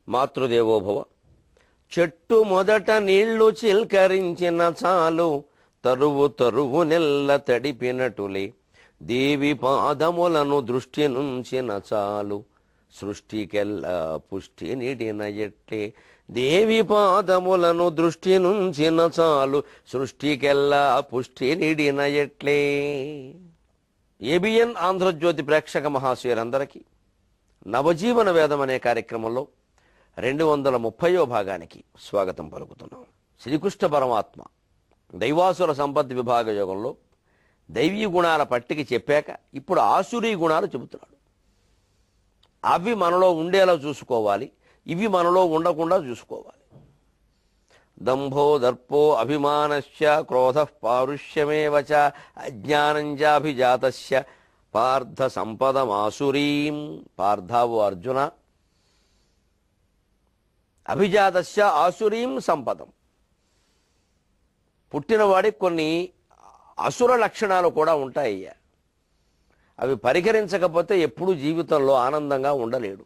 మాతృదేవోభవ. చెట్టు మొదట నీళ్లు చిల్కరించిన చాలు, తరువు తరువు నెల్ల తడిపినటులే. దేవి పాదములను దృష్టి నుంచిన చాలు, సృష్టికెల్లా పుష్టి నిడిన ఎట్లే. దేవి పాదములను దృష్టి నుంచిన చాలు, సృష్టికెల్లా పుష్టి నిడిన ఎట్లే. ఏబిఎన్ ఆంధ్రజ్యోతి ప్రేక్షక మహాశయులందరికీ నవజీవన వేదం అనే కార్యక్రమంలో 230వ భాగానికి స్వాగతం పలుకుతున్నాం. శ్రీకృష్ణ పరమాత్మ దైవాసుర సంపత్తి విభాగ యోగంలో దైవీ గుణాల పట్టిక చెప్పాక ఇప్పుడు ఆసురీ గుణాలు చెబుతున్నాడు. అవి మనలో ఉండేలా చూసుకోవాలి, ఇవి మనలో ఉండకుండా చూసుకోవాలి. దంభో దర్పో అభిమానస్య క్రోధ పారుష్యమేవ చ అజ్ఞానంచాభిజాతస్య పార్థ సంపదమాసురీం. పార్థావు అర్జున, అభిజాతస్య ఆసురీం సంపదం. పుట్టినవాడికి కొన్ని అసుర లక్షణాలు కూడా ఉంటాయ్యా. అవి పరిహరించకపోతే ఎప్పుడూ జీవితంలో ఆనందంగా ఉండలేడు.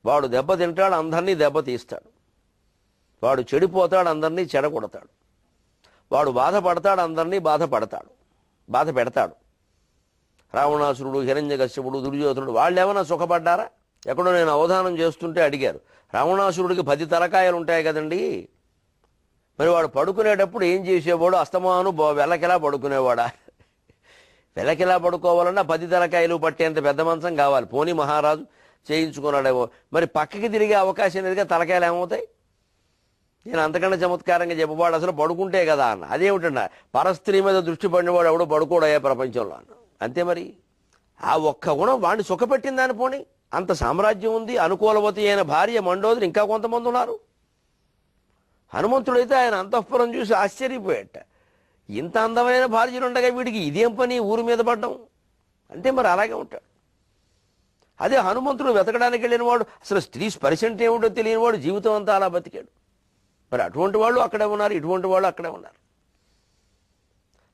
వాడు దెబ్బతింటాడు, అందరినీ దెబ్బతీస్తాడు. వాడు చెడిపోతాడు, అందరినీ చెడగొడతాడు. వాడు బాధపడతాడు, అందరినీ బాధ పెడతాడు. రావణాసురుడు, హిరణ్యకశ్యపుడు, దుర్యోధనుడు వాళ్ళు ఏమైనా సుఖపడ్డారా? ఎక్కడో నేను అవధానం చేస్తుంటే అడిగారు, రావణాసురుడికి 10 తలకాయలు ఉంటాయి కదండి, మరి వాడు పడుకునేటప్పుడు ఏం చేసేవాడు? అస్తమాను వెలకిలా పడుకునేవాడా? వెలకిలా పడుకోవాలన్నా 10 తలకాయలు పట్టేంత పెద్ద మంచం కావాలి. పోనీ మహారాజు చేయించుకున్నాడేమో. మరి పక్కకి తిరిగే అవకాశం లేదుగా, తలకాయలు ఏమవుతాయి? నేను అంతకంటే చమత్కారంగా చెప్పవాడు అసలు పడుకుంటే కదా అన్న. అదేమిటన్నా, పరస్త్రీ మీద దృష్టి పడినవాడు ఎవడో పడుకోడయ్యా ప్రపంచంలో అన్న. అంతే మరి. ఆ ఒక్క గుణం వాడిని సుఖపెట్టిందని పోనీ. అంత సామ్రాజ్యం ఉంది, అనుకూలవతి అయిన భార్య మండోదరి, ఇంకా కొంతమంది ఉన్నారు. హనుమంతుడైతే ఆయన అంతఃపురం చూసి ఆశ్చర్యపోయాట. ఇంత అందమైన భార్యలుండగా వీడికి ఇదేం పని ఊరి మీద పడ్డం అంటే మరి అలాగే ఉంటాడు. అదే హనుమంతుడు వెతకడానికి వెళ్ళినవాడు, అసలు స్త్రీ స్పర్శ అంటే ఏమిటో తెలియనివాడు జీవితం అంతా అలా బతికాడు. మరి అటువంటి వాళ్ళు అక్కడే ఉన్నారు, ఇటువంటి వాళ్ళు అక్కడే ఉన్నారు.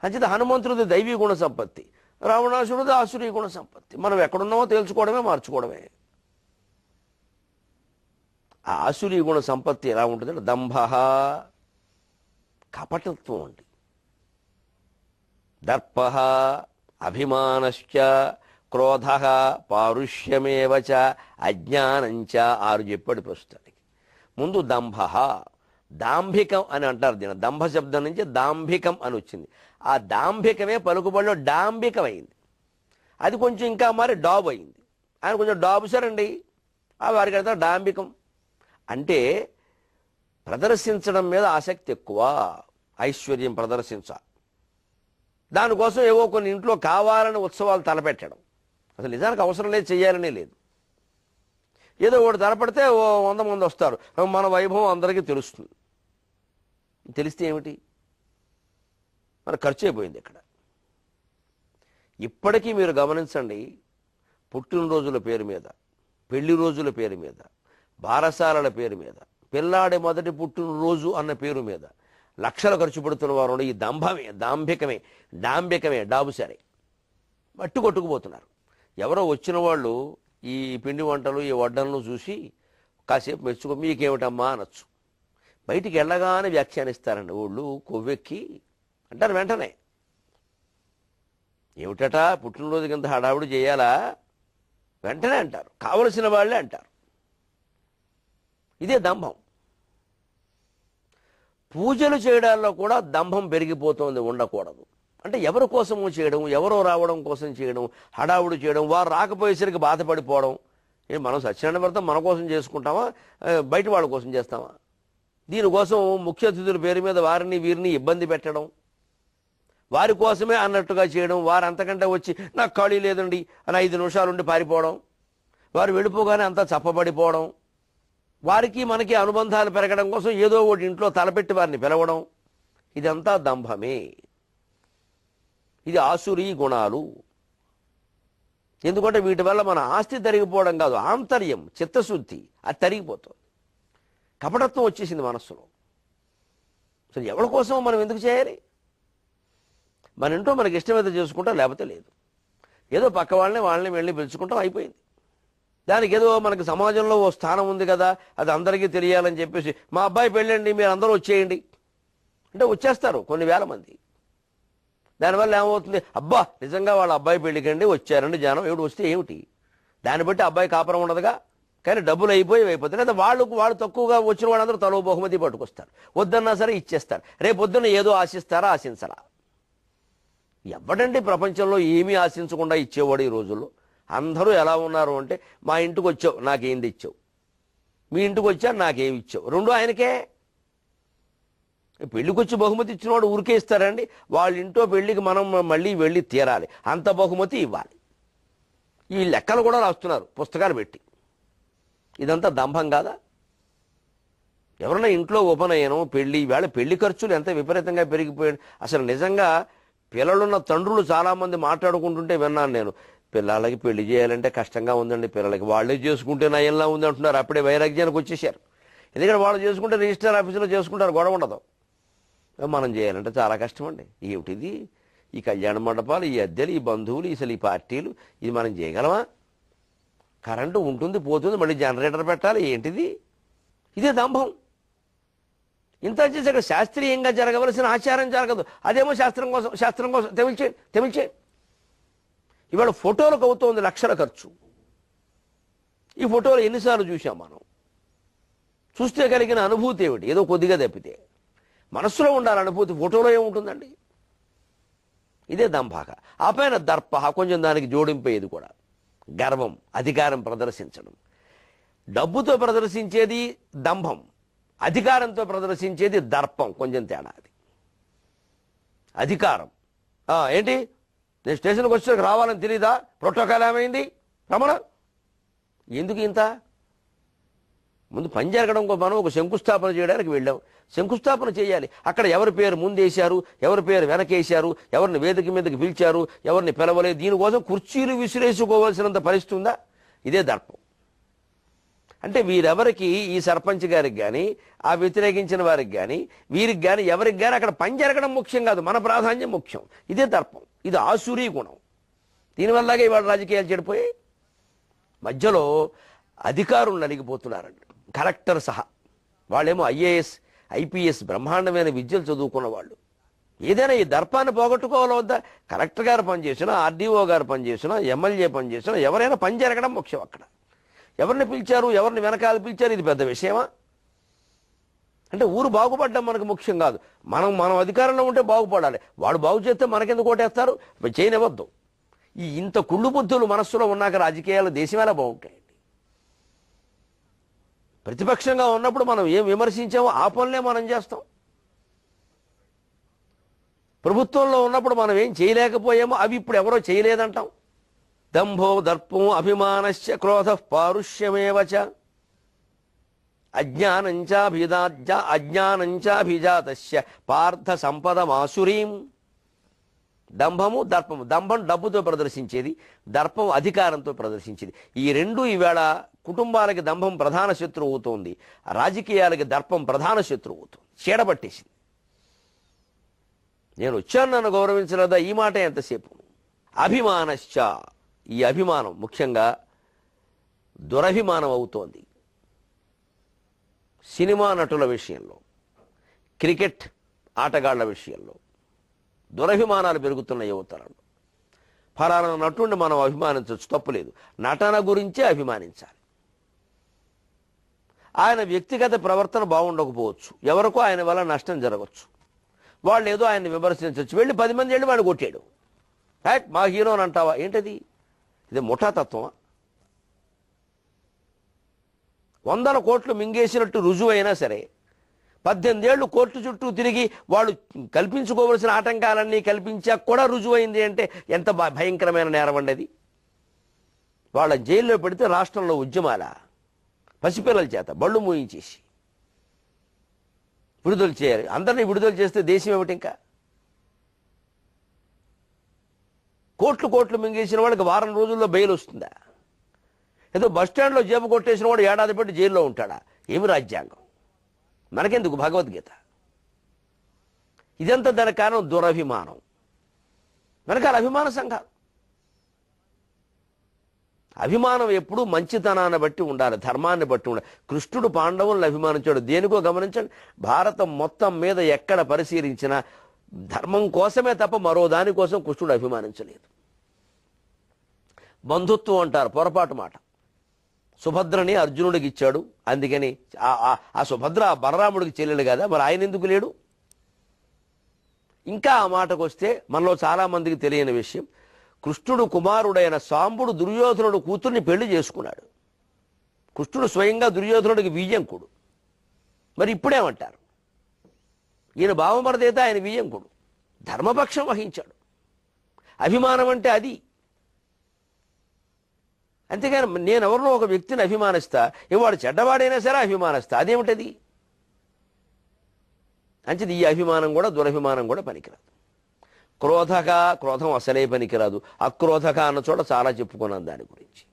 అంచేత హనుమంతుడిది దైవీ గుణ సంపత్తి, రావణాసురుడిది ఆసురీ గుణ సంపత్తి. మనం ఎక్కడున్నామో తేల్చుకోవడమే, మార్చుకోవడమే. ఆ ఆసురీ గుణ సంపత్తి ఎలా ఉంటుందంటే దంభ, కపటత్వం అండి. దర్ప, అభిమానశ్చ, క్రోధ, పారుష్యమేవ చ అజ్ఞానంచ. 6 చెప్పాడు ప్రస్తుతానికి. ముందు దంభ, దాంభికం అని అంటారు. దీని దంభ శబ్దం నుంచి దాంభికం అని వచ్చింది. ఆ దాంభికమే పలుకుబడిలో డాంభికం అయింది. అది కొంచెం ఇంకా మరి డాబు అయింది. ఆయన కొంచెం డాబు సరండి, ఆ వారికి అయితే డాంభికం అంటే ప్రదర్శించడం మీద ఆసక్తి ఎక్కువ, ఐశ్వర్యం ప్రదర్శించాలి. దానికోసం ఏవో కొన్ని ఇంట్లో కావాలని ఉత్సవాలు తలపెట్టడం. అసలు నిజానికి అవసరం లేదు, చేయాలనే లేదు. ఏదో ఒకటి తలపెడితే 100 మంది వస్తారు, మన వైభవం అందరికీ తెలుస్తుంది. తెలిస్తే ఏమిటి, మన ఖర్చు అయిపోయింది ఇక్కడ. ఇప్పటికీ మీరు గమనించండి, పుట్టినరోజుల పేరు మీద, పెళ్లి రోజుల పేరు మీద, బారసాలల పేరు మీద, పిల్లాడి మొదటి పుట్టినరోజు అన్న పేరు మీద లక్షలు ఖర్చు పెడుతున్న వారు ఈ డాంభికమే డాబు సరే మట్టు కొట్టుకుపోతున్నారు. ఎవరో వచ్చిన వాళ్ళు ఈ పిండి వంటలు, ఈ వడ్డలను చూసి కాసేపు మెచ్చుకో, మీకేమిటమ్మా అనొచ్చు. బయటికి వెళ్ళగానే వ్యాఖ్యానిస్తారండి, వాళ్ళు కొవ్వెక్కి అంటారు వెంటనే. ఏమిటట పుట్టినరోజు కింద హడావుడి చేయాలా? వెంటనే అంటారు, కావలసిన వాళ్ళే అంటారు. ఇదే దంభం. పూజలు చేయడాల్లో కూడా దంభం పెరిగిపోతుంది, ఉండకూడదు. అంటే ఎవరి కోసము చేయడం, ఎవరో రావడం కోసం చేయడం, హడావుడి చేయడం, వారు రాకపోయేసరికి బాధపడిపోవడం. మనం సత్యనారాయణ వ్రతం మన కోసం చేసుకుంటామా, బయట వాళ్ళ కోసం చేస్తామా? దీనికోసం ముఖ్య అతిథుల పేరు మీద వారిని వీరిని ఇబ్బంది పెట్టడం, వారి కోసమే అన్నట్టుగా చేయడం. వారు అంతకంటే వచ్చి నాకు ఖాళీ లేదండి అని 5 నిమిషాలుండి పారిపోవడం, వారు వెళ్ళిపోగానే అంతా చప్పబడిపోవడం, వారికి మనకి అనుబంధాలు పెరగడం కోసం ఏదో ఒకటి ఇంట్లో తలపెట్టి వారిని పిలవడం, ఇదంతా దంభమే. ఇది ఆసురీ గుణాలు. ఎందుకంటే వీటి వల్ల మన ఆస్తి తరిగిపోవడం కాదు, ఆంతర్యం, చిత్తశుద్ధి అది తరిగిపోతుంది. కపటత్వం వచ్చేసింది మనస్సులో. అసలు ఎవరి కోసం మనం ఎందుకు చేయాలి? మన ఇంట్లో మనకి ఇష్టమైతే చేసుకుంటాం, లేకపోతే లేదు. ఏదో పక్క వాళ్ళని వెళ్ళి పిలుచుకుంటాం, అయిపోయింది. దానికి ఏదో మనకి సమాజంలో ఓ స్థానం ఉంది కదా, అది అందరికీ తెలియాలని చెప్పేసి మా అబ్బాయి పెళ్ళండి మీరు అందరూ వచ్చేయండి అంటే వచ్చేస్తారు కొన్ని వేల మంది. దానివల్ల ఏమవుతుంది, అబ్బా నిజంగా వాళ్ళ అబ్బాయి పెళ్ళికండి వచ్చారండి జనం, ఏమిటి వస్తే ఏమిటి, దాన్ని బట్టి అబ్బాయి కాపురం ఉండదుగా. కానీ డబ్బులు అయిపోతాయి. లేదా వాళ్ళు తక్కువగా వచ్చిన వాళ్ళందరూ తలో బహుమతి పట్టుకొస్తారు, వద్దన్నా సరే ఇచ్చేస్తారు. రేపొద్దున ఏదో ఆశిస్తారా ఆశించరా? ఎవడండి ప్రపంచంలో ఏమీ ఆశించకుండా ఇచ్చేవాడు ఈ రోజుల్లో? అందరూ ఎలా ఉన్నారు అంటే, మా ఇంటికి వచ్చావు నాకేం తెచ్చావు, మీ ఇంటికి వచ్చా నాకేమి ఇచ్చావు, రెండు ఆయనకే. పెళ్లికి వచ్చి బహుమతి ఇచ్చినవాడు ఊరికే ఇస్తారండి? వాళ్ళ ఇంట్లో పెళ్లికి మనం మళ్ళీ వెళ్ళి తీరాలి, అంత బహుమతి ఇవ్వాలి. ఈ లెక్కలు కూడా రాస్తున్నారు పుస్తకాలు పెట్టి. ఇదంతా దంభం కాదా? ఎవరన్నా ఇంట్లో ఉపనయనం పెళ్లి, వేళ పెళ్లి ఖర్చులు ఎంత విపరీతంగా పెరిగిపోయాడు. అసలు నిజంగా పిల్లలున్న తండ్రులు చాలామంది మాట్లాడుకుంటుంటే విన్నాను నేను, పిల్లలకి పెళ్లి చేయాలంటే కష్టంగా ఉందండి, పిల్లలకి వాళ్ళే చేసుకుంటే నయంలా ఉంది అంటున్నారు. అప్పుడే వైరాగ్యానికి వచ్చేసారు. ఎందుకంటే వాళ్ళు చేసుకుంటే రిజిస్టర్ ఆఫీసులో చేసుకుంటారు, గొడవ ఉండదు. మనం చేయాలంటే చాలా కష్టం అండి. ఏమిటిది ఈ కళ్యాణ మండపాలు, ఈ అద్దెలు, ఈ బంధువులు, అసలు ఈ పార్టీలు, ఇది మనం చేయగలమా? కరెంటు ఉంటుంది పోతుంది, మళ్ళీ జనరేటర్ పెట్టాలి, ఏంటిది? ఇదే దంభం. ఇంత వచ్చేసి అక్కడ శాస్త్రీయంగా జరగవలసిన ఆచారం జరగదు, అదేమో శాస్త్రం కోసం తెమిల్చేయండి. ఇవాళ ఫోటోలకు అవుతోంది లక్షల ఖర్చు. ఈ ఫోటోలు ఎన్నిసార్లు చూసాం మనం? చూస్తే కలిగిన అనుభూతి ఏమిటి? ఏదో కొద్దిగా తప్పితే మనస్సులో ఉండాలి అనుభూతి, ఫోటోలో ఏముంటుందండి? ఇదే దంభాక. ఆ పైన దర్ప, కొంచెం దానికి జోడింపేది కూడా గర్వం, అధికారం ప్రదర్శించడం. డబ్బుతో ప్రదర్శించేది దంభం, అధికారంతో ప్రదర్శించేది దర్పం, కొంచెం తేడా. అది అధికారం. ఏంటి నేను స్టేషన్కి వచ్చాక రావాలని తెలీదా? ప్రోటోకాల్ ఏమైంది రమణ? ఎందుకు ఇంత? ముందు పని జరగడం, మనం ఒక శంకుస్థాపన చేయడానికి వెళ్ళాం, శంకుస్థాపన చేయాలి. అక్కడ ఎవరి పేరు ముందేశారు, ఎవరి పేరు వెనకేశారు, ఎవరిని వేదిక మీదకి పిలిచారు, ఎవరిని పిలవలేదు, దీనికోసం కుర్చీలు విసిరేసుకోవాల్సినంత పరిస్థితి ఉందా? ఇదే దర్పం. అంటే వీరెవరికి, ఈ సర్పంచ్ గారికి కానీ, ఆ వ్యతిరేకించిన వారికి కానీ, వీరికి కానీ, ఎవరికి కానీ అక్కడ పని జరగడం ముఖ్యం కాదు, మన ప్రాధాన్యం ముఖ్యం. ఇదే దర్పం. ఇది ఆసురీ గుణం. దీనివల్లగా ఇవాళ రాజకీయాలు చెడిపోయాయి. మధ్యలో అధికారులు నలిగిపోతున్నారండి, కలెక్టర్ సహా. వాళ్ళేమో ఐఏఎస్ ఐపీఎస్ బ్రహ్మాండమైన విద్యలు చదువుకున్న వాళ్ళు. ఏదైనా ఈ దర్పాన్ని పోగొట్టుకోవాలి వద్దా? కలెక్టర్ గారు పనిచేసినా, ఆర్డీఓ గారు పనిచేసినా, ఎమ్మెల్యే పనిచేసినా, ఎవరైనా పని జరగడం ముఖ్యం. అక్కడ ఎవరిని పిలిచారు, ఎవరిని వెనకాల పిలిచారు, ఇది పెద్ద విషయమా? అంటే ఊరు బాగుపడడం మనకు ముఖ్యం కాదు, మనం అధికారంలో ఉంటే బాగుపడాలి. వాడు బాగు చేస్తే మనకెందుకు ఓటేస్తారు? చేయనివ్వద్దు. ఈ ఇంత కుళ్ళు బుద్ధులు మనస్సులో ఉన్నాక రాజకీయాలు దేశం ఎలా బాగుంటాయండి? ప్రతిపక్షంగా ఉన్నప్పుడు మనం ఏం విమర్శించామో ఆ పనులే మనం చేస్తాం. ప్రభుత్వంలో ఉన్నప్పుడు మనం ఏం చేయలేకపోయామో అవి ఇప్పుడు ఎవరో చేయలేదంటాం. దంభో దర్పం అభిమానశ్చ క్రోధ పారుష్యమేవచ అజ్ఞానంచాభిజాతస్య పార్థ సంపదమాసురీం. దంభము దర్పము. దంభం డబ్బుతో ప్రదర్శించేది, దర్పం అధికారంతో ప్రదర్శించేది. ఈ రెండు ఈవేళ కుటుంబాలకి దంభం ప్రధాన శత్రువు అవుతోంది, రాజకీయాలకి దర్పం ప్రధాన శత్రువు అవుతుంది. చీడబట్టేసింది. నేను వచ్చాను, నన్ను గౌరవించలేదా, ఈ మాట ఎంతసేపు. అభిమానశ్చ, ఈ అభిమానం ముఖ్యంగా దురభిమానం అవుతోంది. సినిమా నటుల విషయంలో, క్రికెట్ ఆటగాళ్ల విషయంలో దురభిమానాలు పెరుగుతున్న యువతరంలో. ఫలానా నటుడిని మనం అభిమానించవచ్చు, తప్పులేదు. నటన గురించే అభిమానించాలి. ఆయన వ్యక్తిగత ప్రవర్తన బాగుండకపోవచ్చు, ఎవరికో ఆయన వల్ల నష్టం జరగవచ్చు, వాళ్ళు ఏదో ఆయన్ని విమర్శించవచ్చు, వెళ్ళి 10 మంది వెళ్ళి వాడు కొట్టాడు, మా హీరోని అంటావా? ఏంటది? ఇది ముఠాతత్వమా? 100 కోట్లు మింగేసినట్టు రుజువైనా సరే 18 ఏళ్లు కోర్టు చుట్టూ తిరిగి వాళ్ళు కల్పించుకోవలసిన ఆటంకాలన్నీ కల్పించాక కూడా రుజువైంది అంటే ఎంత భయంకరమైన నేరం అండి అది. వాళ్ళ జైల్లో పెడితే రాష్ట్రంలో ఉద్యమాల, పసిపిల్లల చేత బళ్ళు మూయించేసి విడుదల చేయాలి. అందరినీ విడుదల చేస్తే దేశం ఏమిటి? ఇంకా కోట్లు మింగేసిన వాడికి వారం రోజుల్లో బెయిల్ వస్తుందా? ఏదో బస్టాండ్లో జేబు కొట్టేసిన వాడు ఏడాది పెట్టి జైల్లో ఉంటాడా? ఏమి రాజ్యాంగం? మనకెందుకు భగవద్గీత? ఇదంతా దానికి కారణం దురభిమానం. వెనకాల అభిమాన సంఘాలు. అభిమానం ఎప్పుడూ మంచితనాన్ని బట్టి ఉండాలి, ధర్మాన్ని బట్టి ఉండాలి. కృష్ణుడు పాండవులను అభిమానించాడు దేనికో గమనించండి. భారతం మొత్తం మీద ఎక్కడ పరిశీలించినా ధర్మం కోసమే తప్ప మరో దానికోసం కృష్ణుడు అభిమానించలేదు. బంధుత్వం అంటారు, పొరపాటు మాట. సుభద్రని అర్జునుడికి ఇచ్చాడు, అందుకని ఆ సుభద్ర బలరాముడికి చెల్లెలు కదా, మరి ఆయన ఎందుకు లేడు? ఇంకా ఆ మాటకు వస్తే మనలో చాలా మందికి తెలియని విషయం, కృష్ణుడు కుమారుడైన సాంబుడు దుర్యోధనుడు కూతుర్ని పెళ్లి చేసుకున్నాడు. కృష్ణుడు స్వయంగా దుర్యోధనుడికి వియ్యంకుడు. మరి ఇప్పుడేమంటారు? ఈయన భావమరదైతే ఆయన వియ్యంకుడు, ధర్మపక్షం వహించాడు. అభిమానం అంటే అది. అంతేగాని నేను ఎవరినో ఒక వ్యక్తిని అభిమానిస్తా, ఇవాడు చెడ్డవాడైనా సరే అభిమానిస్తా, అదేమిటది? అంచేది ఈ అభిమానం కూడా దురభిమానం కూడా పనికిరాదు. క్రోధం అసలే పనికిరాదు. అక్రోధక అన్న చోట చాలా చెప్పుకున్నాను దాని గురించి.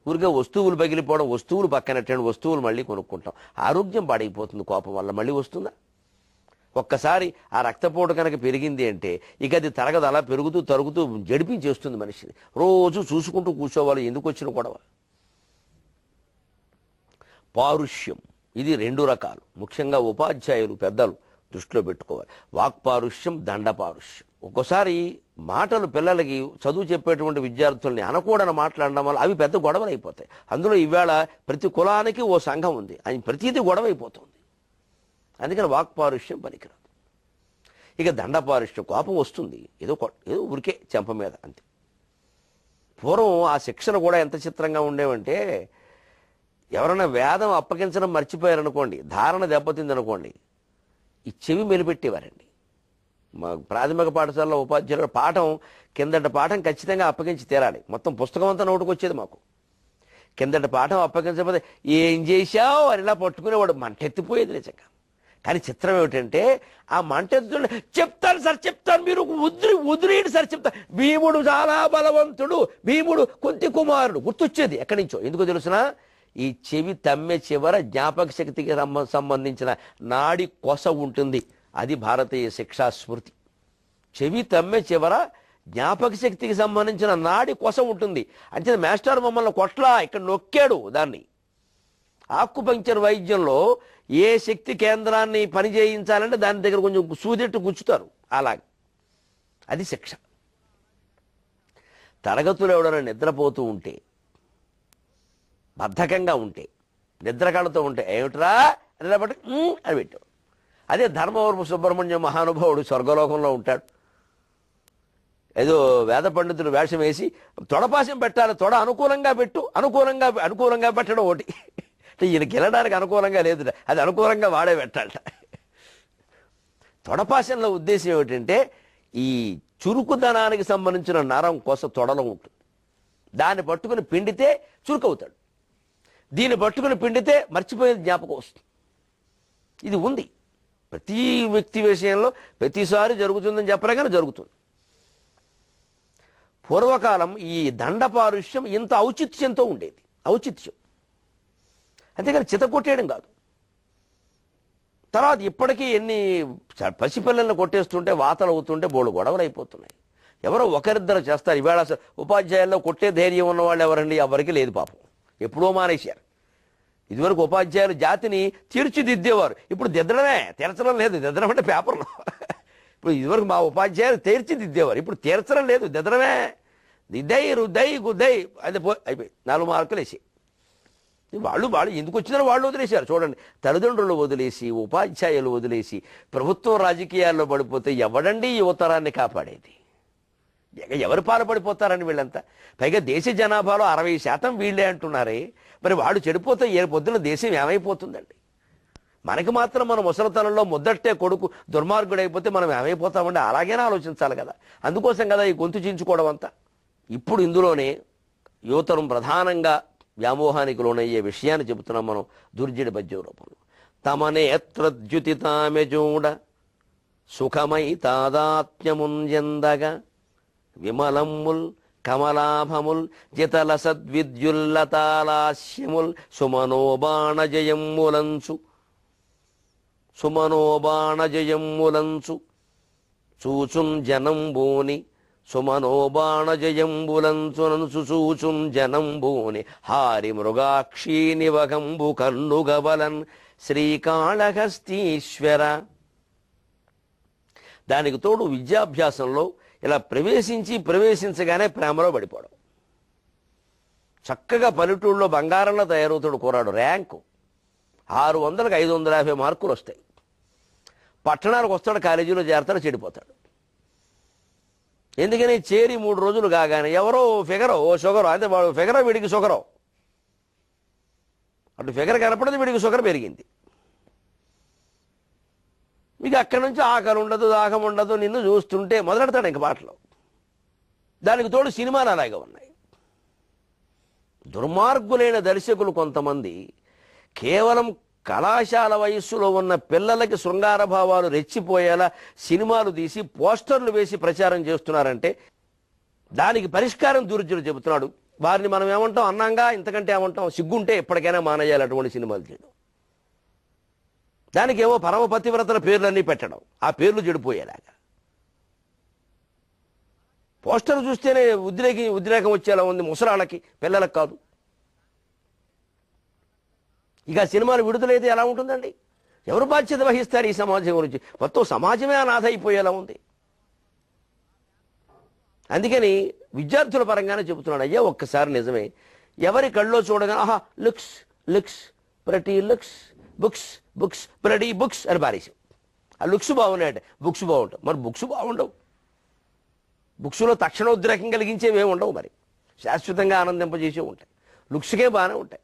ఊరికే వస్తువులు పగిలిపోవడం, వస్తువులు పక్కనట్టండి, వస్తువులు మళ్ళీ కొనుక్కుంటాం, ఆరోగ్యం పాడైపోతుంది. కోపం వల్ల మళ్ళీ వస్తుందా? ఒక్కసారి ఆ రక్తపోటు కనుక పెరిగింది అంటే ఇక అది తరగదు, అలా పెరుగుతూ తరుగుతూ జడిపించేస్తుంది మనిషిని. రోజు చూసుకుంటూ కూర్చోవాలి, ఎందుకు వచ్చిన గొడవ. పారుష్యం ఇది 2 రకాలు, ముఖ్యంగా ఉపాధ్యాయులు పెద్దలు దృష్టిలో పెట్టుకోవాలి. వాక్పారుష్యం, దండపారుష్యం. ఒక్కోసారి మాటలు పిల్లలకి చదువు చెప్పేటువంటి విద్యార్థుల్ని అనకూడని మాట్లాడడం వల్ల అవి పెద్ద గొడవలు అయిపోతాయి. అందులో ఈవేళ ప్రతి కులానికి ఓ సంఘం ఉంది, అది ప్రతిదీ గొడవ అయిపోతుంది. అందుకని వాక్పారుష్యం పనికిరాదు. ఇక దండపారుష్యం, కోపం వస్తుంది, ఏదో ఊరికే చెంప మీద అంతే. పూర్వం ఆ శిక్షణ కూడా ఎంత చిత్రంగా ఉండేవంటే, ఎవరైనా వేదం అప్పగించడం మర్చిపోయారనుకోండి, ధారణ దెబ్బతిందనుకోండి, ఈ చెవి మెలిపెట్టేవారండి. మా ప్రాథమిక పాఠశాలలో ఉపాధ్యాయులు పాఠం కిందటి పాఠం ఖచ్చితంగా అప్పగించి తీరాలి. మొత్తం పుస్తకం అంతా నోటుకొచ్చేది మాకు. కిందటి పాఠం అప్పగించకపోతే ఏం చేశావు అని ఇలా పట్టుకునేవాడు, మంటెత్తిపోయేది నిజంగా. కానీ చిత్రం ఏమిటంటే, ఆ మంటెత్తుడు చెప్తాను సార్, చెప్తాను, మీరు వదిలేయండి సార్, చెప్తాను. భీముడు చాలా బలవంతుడు, భీముడు కుంతి కుమారుడు గుర్తొచ్చేది ఎక్కడి నుంచో. ఎందుకో తెలుసునా? ఈ చెవి తమ్మె చివర జ్ఞాపక శక్తికి సంబంధించిన నాడి కొస ఉంటుంది, అది భారతీయ శిక్షా స్మృతి. చెవి తమ్మె చివర జ్ఞాపక శక్తికి సంబంధించిన నాడి కొస ఉంటుంది. అంటే మాస్టర్ మమ్మల్ని కొట్లా, ఇక్కడ నొక్కాడు దాన్ని. ఆక్యుపంక్చర్ వైద్యంలో ఏ శక్తి కేంద్రాన్ని పని చేయించాలంటే దాని దగ్గర కొంచెం సూదెట్టు గుచ్చుతారు, అలాగే అది శిక్ష. తరగతులు ఎవడైనా నిద్రపోతూ ఉంటే, బద్ధకంగా ఉంటే, నిద్రకళతో ఉంటే ఏమిట్రా అని బట్టి అని పెట్టాడు. అదే ధర్మవరపు సుబ్రహ్మణ్యం మహానుభావుడు స్వర్గలోకంలో ఉంటాడు. ఏదో వేద పండితుడు వేషం వేసి తొడపాసం పెట్టాలి, తొడ అనుకూలంగా పెట్టు, అనుకూలంగా పెట్టడం ఒకటి. అంటే ఈయనకి వెళ్ళడానికి అనుకూలంగా లేదు, అది అనుకూలంగా వాడే పెట్టాలట. తొడపాసంలో ఉద్దేశం ఏమిటంటే, ఈ చురుకుదనానికి సంబంధించిన నరం కోసం తొడలో ఉంటుంది. దాన్ని పట్టుకుని పిండితే చురుకవుతాడు, దీన్ని పట్టుకుని పిండితే మర్చిపోయేది జ్ఞాపకం వస్తుంది. ఇది ఉంది ప్రతి వ్యక్తి విషయంలో, ప్రతిసారి జరుగుతుందని చెప్పలే కానీ జరుగుతుంది. పూర్వకాలం ఈ దండపారుష్యం ఇంత ఔచిత్యంతో ఉండేది, ఔచిత్యం. అంతేగాని చిత కొట్టేయడం కాదు. తర్వాత ఇప్పటికీ ఎన్ని పసిపిల్లలను కొట్టేస్తుంటే, వాతలు అవుతుంటే బోళ్ళు గొడవలు అయిపోతున్నాయి. ఎవరో ఒకరిద్దరు చేస్తారు. ఈవేళ ఉపాధ్యాయుల్లో కొట్టే ధైర్యం ఉన్నవాళ్ళు ఎవరండి? ఎవరికి లేదు పాపం, ఎప్పుడో మానేశారు. ఇదివరకు ఉపాధ్యాయులు జాతిని తీర్చిదిద్దేవారు, ఇప్పుడు దిద్దడమే, తీర్చడం లేదు. దిద్దడం అంటే పేపర్లో. ఇప్పుడు ఇదివరకు మా ఉపాధ్యాయులు తీర్చిదిద్దేవారు, ఇప్పుడు తీర్చడం లేదు, దిద్దడమే. దిద్దై రుద్దై గుద్దై అది అయిపోయి 4 మార్కులు వేసి వాళ్ళు ఎందుకు వచ్చినారో వాళ్ళు వదిలేశారు. చూడండి, తల్లిదండ్రులు వదిలేసి, ఉపాధ్యాయులు వదిలేసి, ప్రభుత్వం రాజకీయాల్లో పడిపోతే ఎవడండి యువతరాన్ని కాపాడేది? ఎవరు పాల్పడిపోతారని వీళ్ళంతా. పైగా దేశ జనాభాలో 60% వీళ్ళే అంటున్నారే. మరి వాడు చెడిపోతే ఏ పొద్దున దేశం ఏమైపోతుందండి? మనకి మాత్రం మన ముసలితనంలో ముద్దట్టే కొడుకు దుర్మార్గుడైపోతే మనం ఏమైపోతామండి? అలాగైనా ఆలోచించాలి కదా. అందుకోసం కదా ఈ గొంతు చించుకోవడం అంతా. ఇప్పుడు ఇందులోనే యువతరం ప్రధానంగా వ్యామోహానికి లోనయ్యే విషయాన్ని చెబుతున్నాం మనం దుర్జడి పద్యం రూపంలో. తమనే ఎత్రద్యుతితామె చూడ సుఖమై తాదాత్మ్యముంజెందగా విమలమ్ముల్ కమలాభముల్ జితల సద్విద్యుల్లతాలాస్యముల్ సుమనోబాణ జయమ్ములంచు చూచున్ జనంబూని సుమనోబాణజయంబులంచునను సూచున్ జనంబూని హారి మృగాక్షీనివకంబు కన్నుగవలన్ శ్రీకాళహస్తీశ్వర. దానికి తోడు విద్యాభ్యాసంలో ఇలా ప్రవేశించగానే ప్రేమలో పడిపోవడం. చక్కగా పల్లెటూళ్ళలో బంగారంలో తయారవుతాడు కుర్రాడు. ర్యాంకు 600కి 550 మార్కులు వస్తాయి. పట్టణాలకు వస్తాడు, కాలేజీలో చేరతాడు, చెడిపోతాడు. ఎందుకని చేరి 3 రోజులు కాగానే ఎవరో ఫిగరో షుగరో, అయితే వాడు ఫిగరో వీడికి షుగరో, అటు ఫిగర్ కనపడదు, వీడికి షుగర్ పెరిగింది. మీకు అక్కడి నుంచి ఆకలి ఉండదు, దాహం ఉండదు, నిన్ను చూస్తుంటే మొదలెడతాడు ఇంక పాటలు. దానికి తోడు సినిమాలు అలాగే ఉన్నాయి. దుర్మార్గులైన దర్శకులు కొంతమంది కేవలం కళాశాల వయస్సులో ఉన్న పిల్లలకి శృంగార భావాలు రెచ్చిపోయేలా సినిమాలు తీసి పోస్టర్లు వేసి ప్రచారం చేస్తున్నారంటే దానికి పరిష్కారం దుర్జులు చెబుతున్నాడు. వారిని మనం ఏమంటాం? అన్నాంగా, ఇంతకంటే ఏమంటాం? సిగ్గుంటే ఎప్పటికైనా మానేయాలి అటువంటి సినిమాలు చేయడం. దానికి ఏమో పరమ పతివ్రతల పేర్లన్నీ పెట్టడం, ఆ పేర్లు చెడిపోయేలాగా. పోస్టర్ చూస్తేనే ఉద్రేకం వచ్చేలా ఉంది ముసలాళ్ళకి, పిల్లలకు కాదు. ఇక సినిమాలు విడుదలైతే ఎలా ఉంటుందండి? ఎవరు బాధ్యత వహిస్తారు ఈ సమాజం గురించి? మొత్తం సమాజమే అనాథ అయిపోయేలా ఉంది. అందుకని విద్యార్థుల పరంగానే చెబుతున్నాడు, అయ్యా ఒక్కసారి నిజమే, ఎవరి కళ్ళలో చూడగానే ఆహా లుక్స్ లుక్స్ ప్రతి లుక్స్ బుక్స్ బుక్స్ ప్రతి బుక్స్ అని పారేసాం. ఆ లుక్స్ బాగున్నాయంటే బుక్స్ బాగుంటాయి. మరి బుక్స్ బాగుండవు. బుక్స్లో తక్షణ ఉద్రేకం కలిగించేవి ఏమి ఉండవు, మరి శాశ్వతంగా ఆనందింపజేసే ఉంటాయి. లుక్స్కే బాగానే ఉంటాయి.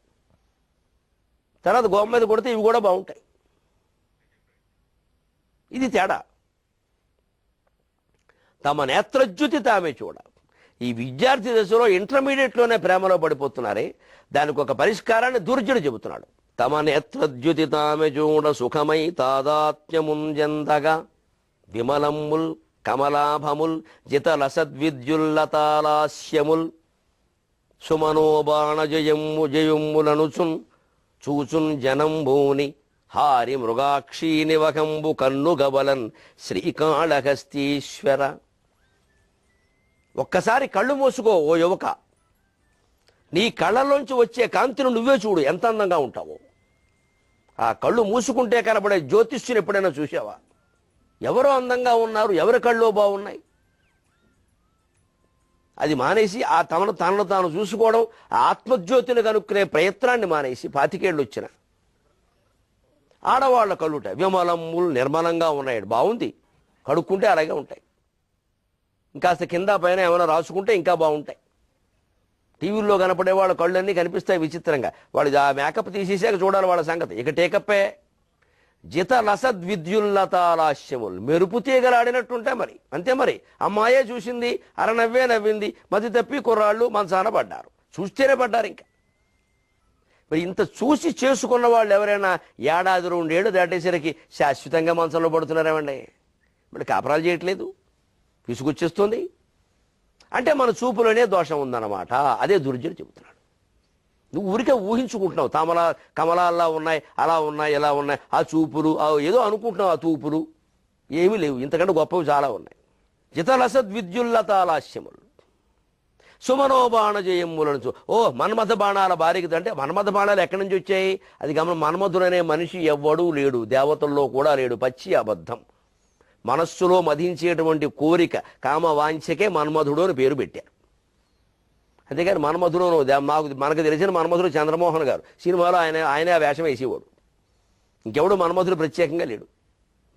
తర్వాత గోమ మీద కొడితే ఇవి కూడా బాగుంటాయి. ఇది తేడా. తమ నేత్రజ్యుతి తామే చూడ. ఈ విద్యార్థి దశలో ఇంటర్మీడియట్లోనే ప్రేమలో పడిపోతున్నారే, దానికి ఒక పరిష్కారాన్ని దుర్జుడు చెబుతున్నాడు. తమ నేత్రజ్యుతి తామె చూడ సుఖమై తాదాత్మ్యముంజందగా విమలమ్ముల్ కమలాభముల్ జితలసద్విద్యుల్లతాలాస్యముల్ సుమనోబాణజయమ్ములనుచున్ చూచున్ జనంబూని హారి మృగాక్షీనివకంబు కన్నుగవలన్ శ్రీకాళహస్తీశ్వర. ఒక్కసారి కళ్ళు మూసుకో ఓ యువక, నీ కళ్ళలోంచి వచ్చే కాంతిని నువ్వే చూడు, ఎంత అందంగా ఉంటావో. ఆ కళ్ళు మూసుకుంటే కనబడే జ్యోతిష్యుని ఎప్పుడైనా చూసావా? ఎవరో అందంగా ఉన్నారు, ఎవరి కళ్ళు బాగున్నాయి. అది మానేసి ఆ తనను తాను చూసుకోవడం, ఆత్మజ్యోతిని కనుక్కునే ప్రయత్నాన్ని మానేసి 25 ఏళ్ళు వచ్చిన ఆడవాళ్ల కళ్ళుట విమలమ్ములు నిర్మలంగా ఉన్నాయి, బాగుంది, కడుక్కుంటే అలాగే ఉంటాయి. ఇంకాస్త కింద పైన ఏమైనా రాసుకుంటే ఇంకా బాగుంటాయి. టీవీల్లో కనపడే వాళ్ళ కళ్ళన్నీ కనిపిస్తాయి విచిత్రంగా. వాళ్ళు ఆ మేకప్ తీసేసాక చూడాలి వాళ్ళ సంగతి. ఇక టేకప్పే. జిత లసద్విద్యుల్లతాలాస్యములు, మెరుపు తీగలాడినట్టుంటే మరి అంతే. మరి అమ్మాయే చూసింది, అరనవ్వే నవ్వింది, మతి తప్పి కుర్రాళ్ళు మంచాన పడ్డారు. చూస్తేనే పడ్డారు. ఇంకా మరి ఇంత చూసి చేసుకున్న వాళ్ళు ఎవరైనా 1-2 ఏళ్ళు దాటేసరికి శాశ్వతంగా మంచంలో పడుతున్నారేమండి? మరి కాపరాలు చేయట్లేదు, విసుగొచ్చేస్తుంది. అంటే మన చూపులోనే దోషం ఉందన్నమాట. అదే దుర్జుడు చెబుతున్నాడు. నువ్వు ఊరికే ఊహించుకుంటున్నావు, కమలాల్లా ఉన్నాయి, అలా ఉన్నాయి, ఇలా ఉన్నాయి, ఆ చూపులు ఏదో అనుకుంటున్నావు. ఆ తూపులు ఏమీ లేవు, ఇంతకంటే గొప్పవి చాలా ఉన్నాయి. జితలసద్విద్యుల్లతాలాస్యములు సుమనోబాణజయమ్ములను మన్మథ బాణాల బారికది. అంటే మన్మథ బాణాలు ఎక్కడి నుంచి వచ్చాయి? అది మన్మధుడనే మనిషి ఎవ్వడూ లేడు, దేవతల్లో కూడా లేడు. పచ్చి అబద్ధం. మనస్సులో మధించేటువంటి కోరిక కామవాంఛకే మన్మధుడు అని పేరు పెట్టారు. అంతేగాని మన్మధుడు మనకు తెలిసిన మన్మధుడు చంద్రమోహన్ గారు. సినిమాలో ఆయనే ఆ వేషం వేసేవాడు. ఇంకెవడు మన్మధుడు ప్రత్యేకంగా లేడు.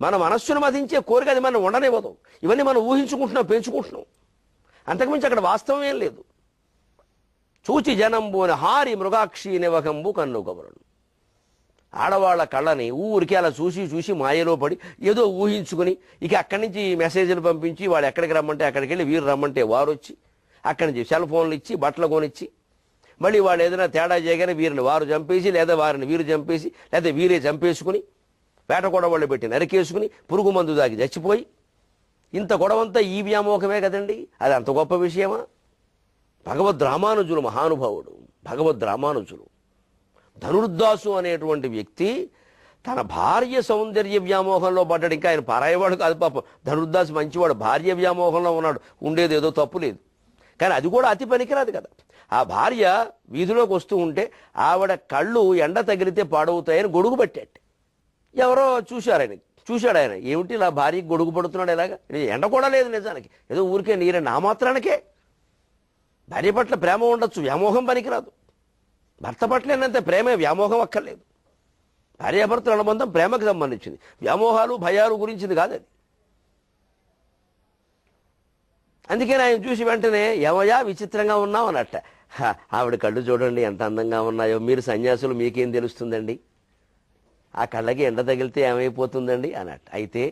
మన మనస్సును మధించే కోరిక అది మనం ఉండనివ్వదు. ఇవన్నీ మనం ఊహించుకుంటున్నాం, పెంచుకుంటున్నాం. అంతకుమించి అక్కడ వాస్తవం ఏం లేదు. చూచి జనంబుని హారి మృగాక్షీనివకంబు కన్నుగవలను. ఆడవాళ్ల కళ్ళని ఊరికి అలా చూసి మాయలో పడి ఏదో ఊహించుకుని ఇక అక్కడి నుంచి మెసేజ్లు పంపించి వాళ్ళు ఎక్కడికి రమ్మంటే అక్కడికి వెళ్ళి, వీరు రమ్మంటే వారు వచ్చి అక్కడి నుంచి సెల్ ఫోన్లు ఇచ్చి బట్టలు కొనిచ్చి మళ్ళీ వాళ్ళు ఏదైనా తేడా చేయగానే వీరిని వారు చంపేసి, లేదా వారిని వీరు చంపేసి, లేదా వీరే చంపేసుకుని వేట గొడవళ్ళు పెట్టి నరికేసుకుని పురుగు మందు దాగి చచ్చిపోయి, ఇంత గొడవంతా ఈ వ్యామోహమే కదండి. అది అంత గొప్ప విషయమా? భగవద్ రామానుజులు మహానుభావుడు. భగవద్ రామానుజులు ధనుర్దాసు అనేటువంటి వ్యక్తి తన భార్య సౌందర్య వ్యామోహంలో పడ్డాడు. ఇంకా ఆయన పరాయవాడు కాదు పాపం, ధనుర్దాసు మంచివాడు, భార్య వ్యామోహంలో ఉన్నాడు. ఉండేది ఏదో తప్పు లేదు, కానీ అది కూడా అతి పనికిరాదు కదా. ఆ భార్య వీధిలోకి వస్తూ ఉంటే ఆవిడ కళ్ళు ఎండ తగిలితే పాడవుతాయని గొడుగు పెట్టాడు. ఎవరో చూశాడు ఆయన, ఏమిటి ఇలా భార్యకి గొడుగు పడుతున్నాడు ఎలాగా, ఎండ కూడా లేదు నిజానికి, ఏదో ఊరికే నీరండి ఆ మాత్రానికే. భార్య పట్ల ప్రేమ ఉండొచ్చు, వ్యామోహం పనికిరాదు. భర్త పట్లేనంత ప్రేమే, వ్యామోహం అక్కర్లేదు. భార్యాభర్తల అనుబంధం ప్రేమకు సంబంధించింది, వ్యామోహాలు భయాలు గురించింది కాదు అది. అందుకని ఆయన చూసి వెంటనే ఏమయ్యా విచిత్రంగా ఉన్నావు అన్నట్ట. ఆవిడ కళ్ళు చూడండి ఎంత అందంగా ఉన్నాయో, మీరు సన్యాసులు మీకేం తెలుస్తుందండి, ఆ కళ్ళకి ఎండ తగిలితే ఏమైపోతుందండి అన్నట్టు. అయితే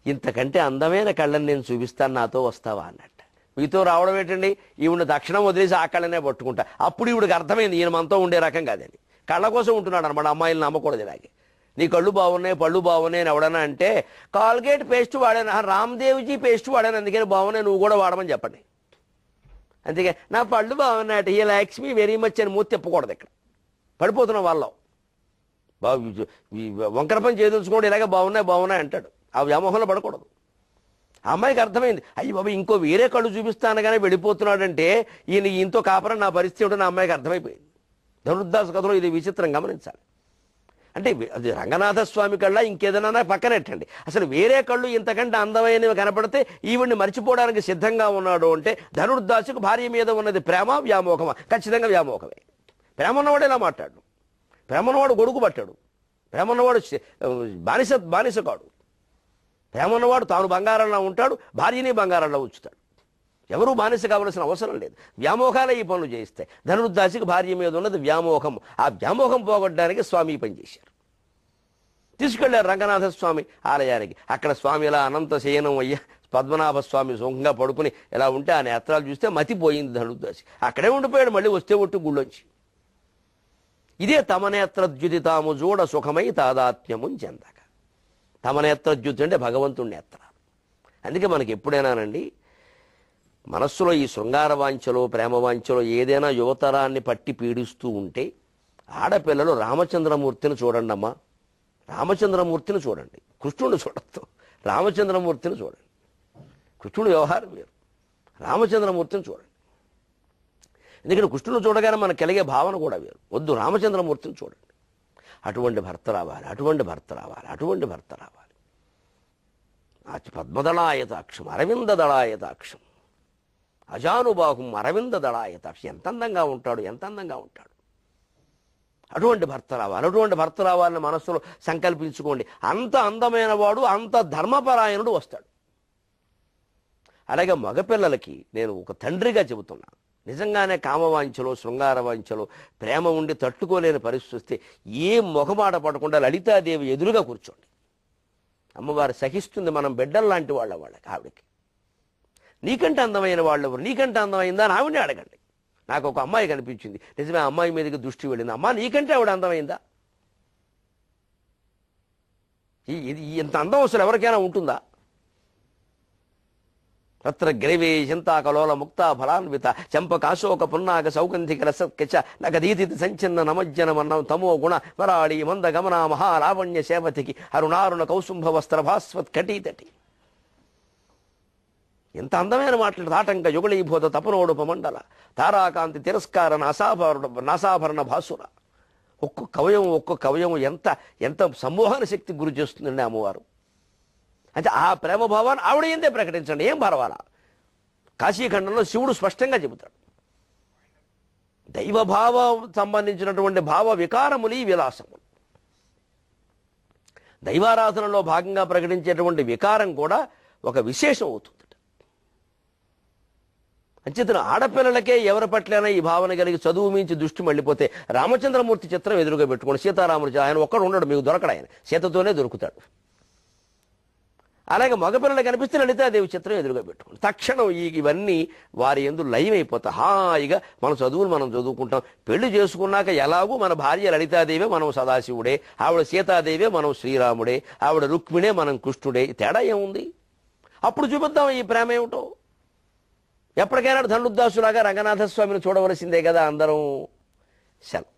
ఇంతకంటే అందమైన కళ్ళని నేను చూపిస్తాను, నాతో వస్తావా అన్నట్టు. మీతో రావడం ఏంటండి, ఈవిడ దక్షిణం వదిలేసి ఆ కళ్ళనే పట్టుకుంటా. అప్పుడు ఈవిడికి అర్థమైంది ఈయన మనతో ఉండే రకం కాదని. కళ్ళ కోసం ఉంటున్నాడు అనమాట. అమ్మాయిలు నమ్మకూడదు ఇలాగే. నీ కళ్ళు బాగున్నాయి పళ్ళు బాగున్నాయి అని ఎవడన్నా అంటే కాల్గేట్ పేస్ట్ వాడాను, రామ్దేవ్జీ పేస్ట్ వాడాను అందుకని బాగున్నాయి నువ్వు కూడా వాడమని చెప్పండి. అందుకే నా పళ్ళు బాగున్నాయట, ఈ లక్ష్మి వెరీ మచ్ అని మూతి తిప్పకూడదు. ఇక్కడ పడిపోతున్నాం వాళ్ళం. వంకర పని చేదలుచుకోండి, ఇలాగే బాగున్నాయి అంటాడు. ఆ వ్యామోహంలో పడకూడదు. ఆ అమ్మాయికి అర్థమైంది, అయ్యి బాబు ఇంకో వేరే కళ్ళు చూపిస్తాను కానీ వెళ్ళిపోతున్నాడంటే ఈయన ఇంతో కాపరం నా పరిస్థితి ఉంటే నా అమ్మాయికి అర్థమైపోయింది. ధనుర్దాస్ కథలో ఇది విచిత్రం గమనించాలి. అంటే అది రంగనాథ స్వామి కళ్ళ ఇంకేదైనా పక్కనెట్టండి, అసలు వేరే కళ్ళు ఇంతకంటే అందమైనవి కనపడితే ఈవిడ్ని మర్చిపోవడానికి సిద్ధంగా ఉన్నాడు అంటే ధనుర్దాసుకు భార్య మీద ఉన్నది ప్రేమ వ్యామోహమా? ఖచ్చితంగా వ్యామోహమే. ప్రేమ ఉన్నవాడు ఇలా మాట్లాడు, ప్రేమ ఉన్నవాడు గొడుగు పట్టాడు, ప్రేమ ఉన్నవాడు బానిస కాడు. ప్రేమ ఉన్నవాడు తాను బంగారంలో ఉంటాడు, భార్యని బంగారంలో ఉంచుతాడు. ఎవరూ బానిస కావలసిన అవసరం లేదు. వ్యామోహాలే ఈ పనులు చేయిస్తాయి. ధనుర్దాసికి భార్య మీద ఉన్నది వ్యామోహం. ఆ వ్యామోహం పోగొట్టడానికి స్వామి పనిచేశారు. తీసుకెళ్లారు రంగనాథ స్వామి ఆలయానికి. అక్కడ స్వామి ఇలా అనంత శయనం అయ్యా, పద్మనాభ స్వామి సుఖంగా పడుకుని ఇలా ఉంటే ఆ నేత్రాలు చూస్తే మతిపోయింది ధనుర్దాసి. అక్కడే ఉండిపోయాడు, మళ్ళీ వస్తే ఒట్టు గుళ్ళొచ్చి. ఇదే తమ నేత్రద్యుతి తాము చూడ సుఖమై తాదాత్మ్యము చెందక. తమ నేత్రద్యుతి అంటే భగవంతుడి నేత్రాలు. అందుకే మనకి ఎప్పుడైనానండి మనస్సులో ఈ శృంగార వాంఛలో ప్రేమ వాంఛలో ఏదైనా యువతరాన్ని పట్టి పీడిస్తూ ఉంటే ఆడపిల్లలు రామచంద్రమూర్తిని చూడండి అమ్మా, రామచంద్రమూర్తిని చూడండి, కృష్ణుడు చూడద్దు, రామచంద్రమూర్తిని చూడండి. కృష్ణుడు వ్యవహారం వేరు, రామచంద్రమూర్తిని చూడండి. ఎందుకంటే కృష్ణుడు చూడగానే మనకు కలిగే భావన కూడా వేరు. వద్దు, రామచంద్రమూర్తిని చూడండి. అటువంటి భర్త రావాలి, అటువంటి భర్త రావాలి, అటువంటి భర్త రావాలి. పద్మదళాయతాక్షం అరవింద దళాయతాక్షం అజానుబాహుం అరవింద దళాయతాక్షం. ఎంత అందంగా ఉంటాడు, ఎంత అందంగా ఉంటాడు. అటువంటి భర్త రావాలి, అటువంటి భర్త రావాలని మనస్సులో సంకల్పించుకోండి. అంత అందమైన వాడు, అంత ధర్మపరాయణుడు వస్తాడు. అలాగే మగపిల్లలకి నేను ఒక తండ్రిగా చెబుతున్నా, నిజంగానే కామవాంఛలో శృంగార వాంఛలో ప్రేమ ఉండి తట్టుకోలేని పరిస్థితి వస్తే ఏ మొహమాట పడకుండా లలితాదేవి ఎదురుగా కూర్చోండి. అమ్మవారు సహిస్తుంది. మనం బిడ్డల్లాంటి వాళ్ళకి ఆవిడకి. నీకంటే అందమైన వాళ్ళు ఎవరు, నీకంటే అందమైందా అని ఆవిడని అడగండి. నాకు ఒక అమ్మాయి కనిపించింది, నిజమే అమ్మాయి మీదకి దృష్టి వెళ్ళింది. అమ్మా నీకంటే ఆవిడ అందమైందా? ఇంత అందం అసలు ఎవరికైనా ఉంటుందా? తత్ర గ్రైవే చింతాకలోల ముక్త ఫలాన్విత చంపకాశోక పున్నాగ సౌగంధిక రసత్కచ నగదీతి సంచన్న నమజ్జనమన్నం తమో గుణ వరాళి మంద గమన మహాలావణ్య సేవతికి అరుణారుణ కౌసుంభ వస్త్ర భాస్వత్ కటీతటి. ఎంత అందమైన మాటలు. తాటంక యుగళీభూత తపనోడుపమండల తారాకాంతి తిరస్కార నాసాభరణ భాసుర. ఒక్కొక్క కవయం ఎంత ఎంత సంమోహన శక్తి గురి చేస్తుందండి అమ్మవారు. అంటే ఆ ప్రేమభావాన్ని ఆవిడ ఏందే ప్రకటించండి, ఏం పర్వాలా. కాశీఖండంలో శివుడు స్పష్టంగా చెబుతాడు, దైవభావం సంబంధించినటువంటి భావ వికారములు విలాసములు. దైవారాధనలో భాగంగా ప్రకటించేటువంటి వికారం కూడా ఒక విశేషం అవుతుంది. అంచేతన ఆడపిల్లలకే ఎవరి పట్లైనా ఈ భావన కలిగి చదువు మించి దృష్టి మళ్ళీపోతే రామచంద్రమూర్తి చిత్రం ఎదురుగా పెట్టుకోండి. సీతారాముడు ఆయన ఒక్కడు ఉండడు, మీకు దొరకడు, ఆయన సీతతోనే దొరుకుతాడు. అలాగే మగపిల్లలకు కనిపిస్తే లలితాదేవి చిత్రం ఎదురుగా పెట్టుకోండి. తక్షణం ఇవన్నీ వారి యందు లయమైపోతాయి. హాయిగా మన చదువులు మనం చదువుకుంటాం. పెళ్లి చేసుకున్నాక ఎలాగూ మన భార్య లలితాదేవే, మనం సదాశివుడే, ఆవిడ సీతాదేవే, మనం శ్రీరాముడే, ఆవిడ రుక్మిణే, మనం కృష్ణుడే. తేడా ఏముంది? అప్పుడు చూపిద్దాం ఈ ప్రేమ ఏమిటో. ఎప్పటికైనా ధనుర్దాసులాగా రంగనాథ స్వామిని చూడవలసిందే కదా అందరం. సెలవు.